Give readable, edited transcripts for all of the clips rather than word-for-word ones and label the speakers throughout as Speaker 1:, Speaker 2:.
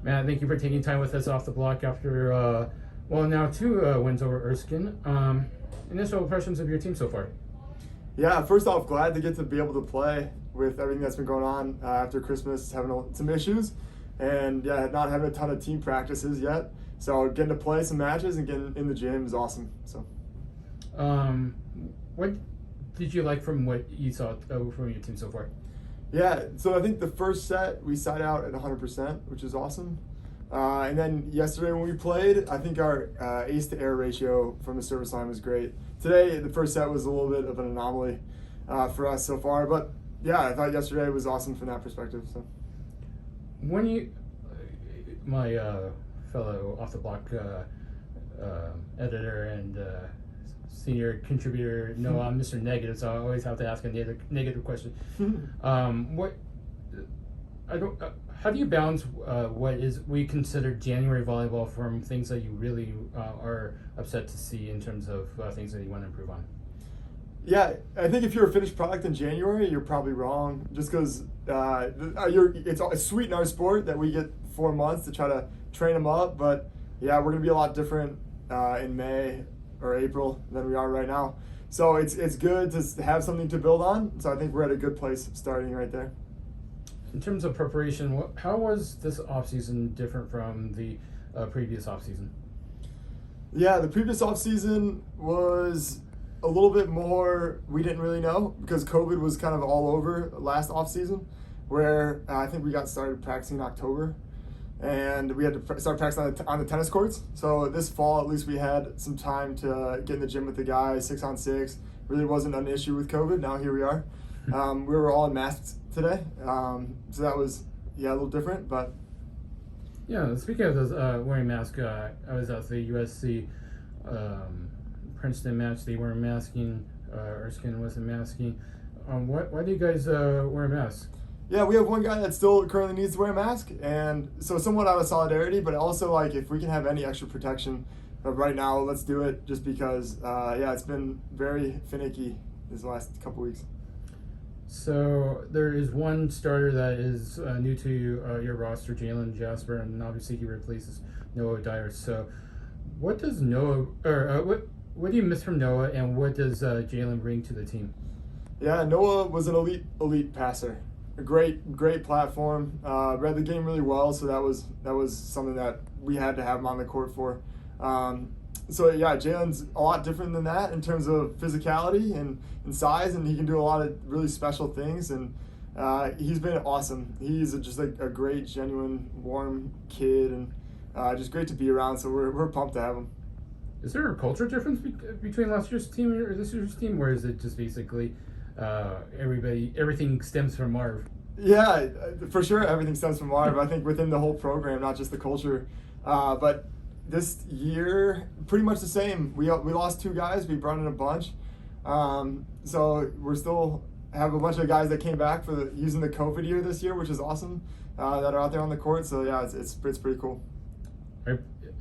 Speaker 1: Matt, thank you for taking time with us off the block after, now two wins over Erskine. Initial impressions of your team so far?
Speaker 2: Yeah, first off, glad to get to be able to play with everything that's been going on after Christmas, having some issues, and yeah, not having a ton of team practices yet. So getting to play some matches and getting in the gym is awesome. So,
Speaker 1: what did you like from what you saw from your team so far?
Speaker 2: yeah, so I think the first set we sat out at 100%, which is awesome. And then yesterday when we played, I think our ace to air ratio from the service line was great. Today, the first set was a little bit of an anomaly for us so far, but yeah, I thought yesterday was awesome from that perspective. So,
Speaker 1: When you, my fellow off the block editor and senior contributor, Noah, I'm Mr. Negative, so I always have to ask a negative question. How do you balance what we consider January volleyball from things that you really are upset to see in terms of things that you want to improve on?
Speaker 2: yeah, I think if you're a finished product in January, you're probably wrong. Just because it's sweet in our sport that we get 4 months to try to train them up, but yeah, we're gonna be a lot different in May or April than we are right now. So it's good to have something to build on. So I think we're at a good place starting right there.
Speaker 1: In terms of preparation, how was this offseason different from the previous offseason?
Speaker 2: Yeah, the previous offseason was a little bit more, we didn't really know because COVID was kind of all over last offseason, where I think we got started practicing in October and we had to start practicing on the tennis courts. So this fall, at least we had some time to get in the gym with the guys, 6-on-6. Really wasn't an issue with COVID. Now here we are. We were all in masks today. So that was, a little different, but.
Speaker 1: Yeah, speaking of those wearing masks, I was at the USC Princeton match. They weren't masking. Erskine wasn't masking. Why do you guys wear masks?
Speaker 2: Yeah, we have one guy that still currently needs to wear a mask, and so somewhat out of solidarity, but also like if we can have any extra protection right now, let's do it. Just because, it's been very finicky these last couple weeks.
Speaker 1: So there is one starter that is new to your roster, Jalen Jasper, and obviously he replaces Noah Dyer. So, what does Noah, or what do you miss from Noah, and what does Jalen bring to the team?
Speaker 2: Yeah, Noah was an elite passer. A great platform. Read the game really well, so that was something that we had to have him on the court for. Jalen's a lot different than that in terms of physicality and size, and he can do a lot of really special things. And he's been awesome. He's just like a great, genuine, warm kid, and just great to be around. So we're pumped to have him.
Speaker 1: Is there a culture difference between last year's team or this year's team, or is it just basically everything stems from Marv?
Speaker 2: Yeah, for sure, everything stems from Marv. I think within the whole program, not just the culture, but this year, pretty much the same. We lost 2 guys. We brought in a bunch. So we're still have a bunch of guys that came back for using the COVID year this year, which is awesome, that are out there on the court. So yeah, it's pretty cool.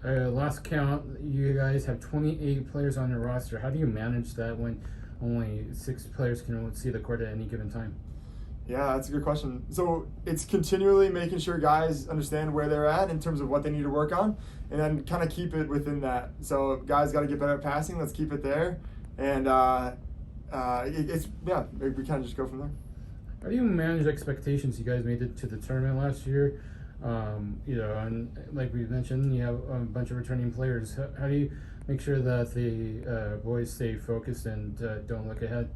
Speaker 1: Last count, you guys have 28 players on your roster. How do you manage that when only 6 players can see the court at any given time?
Speaker 2: Yeah, that's a good question. So it's continually making sure guys understand where they're at in terms of what they need to work on, and then kind of keep it within that. So guys got to get better at passing. Let's keep it there, and we kind of just go from there.
Speaker 1: How do you manage expectations? You guys made it to the tournament last year, and like we mentioned, you have a bunch of returning players. How do you make sure that the boys stay focused and don't look ahead?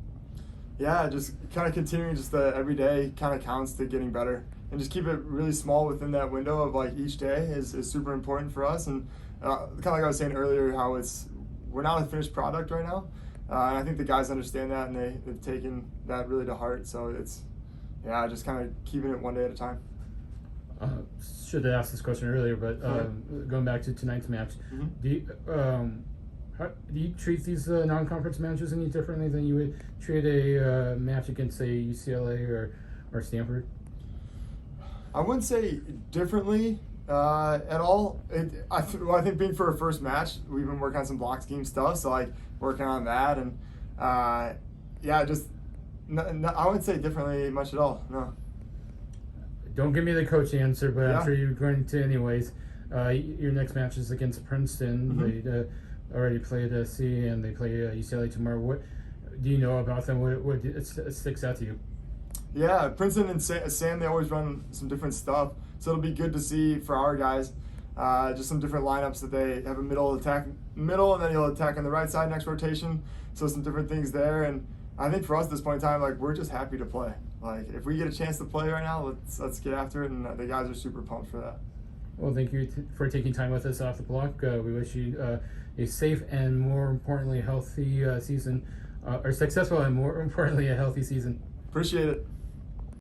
Speaker 2: Yeah, just kind of continuing just the every day kind of counts to getting better, and just keep it really small within that window of like each day is super important for us. And kind of like I was saying earlier, how we're not a finished product right now, and I think the guys understand that, and they've taken that really to heart. So it's just kind of keeping it one day at a time.
Speaker 1: Should have asked this question earlier, but going back to tonight's match,
Speaker 2: Mm-hmm.
Speaker 1: How do you treat these non-conference matches any differently than you would treat a match against, say, UCLA or Stanford?
Speaker 2: I wouldn't say differently at all. I think being for a first match, we've been working on some block scheme stuff, so like working on that, and I wouldn't say differently much at all. No.
Speaker 1: don't give me the coach answer, but
Speaker 2: Yeah.
Speaker 1: I'm sure you're going to anyways. Your next match is against Princeton.
Speaker 2: Mm-hmm.
Speaker 1: They already played C, and they play UCLA tomorrow. What do you know about them? What sticks out to you?
Speaker 2: Yeah, Princeton and Sam, they always run some different stuff. So it'll be good to see for our guys, just some different lineups that they have a middle, and then you'll attack on the right side next rotation. So some different things there. And I think for us at this point in time, like, we're just happy to play. Like, if we get a chance to play right now, let's get after it. And the guys are super pumped for that.
Speaker 1: Well, thank you for taking time with us off the block. We wish you a safe and, more importantly, healthy season, or successful and, more importantly, a healthy season.
Speaker 2: Appreciate it.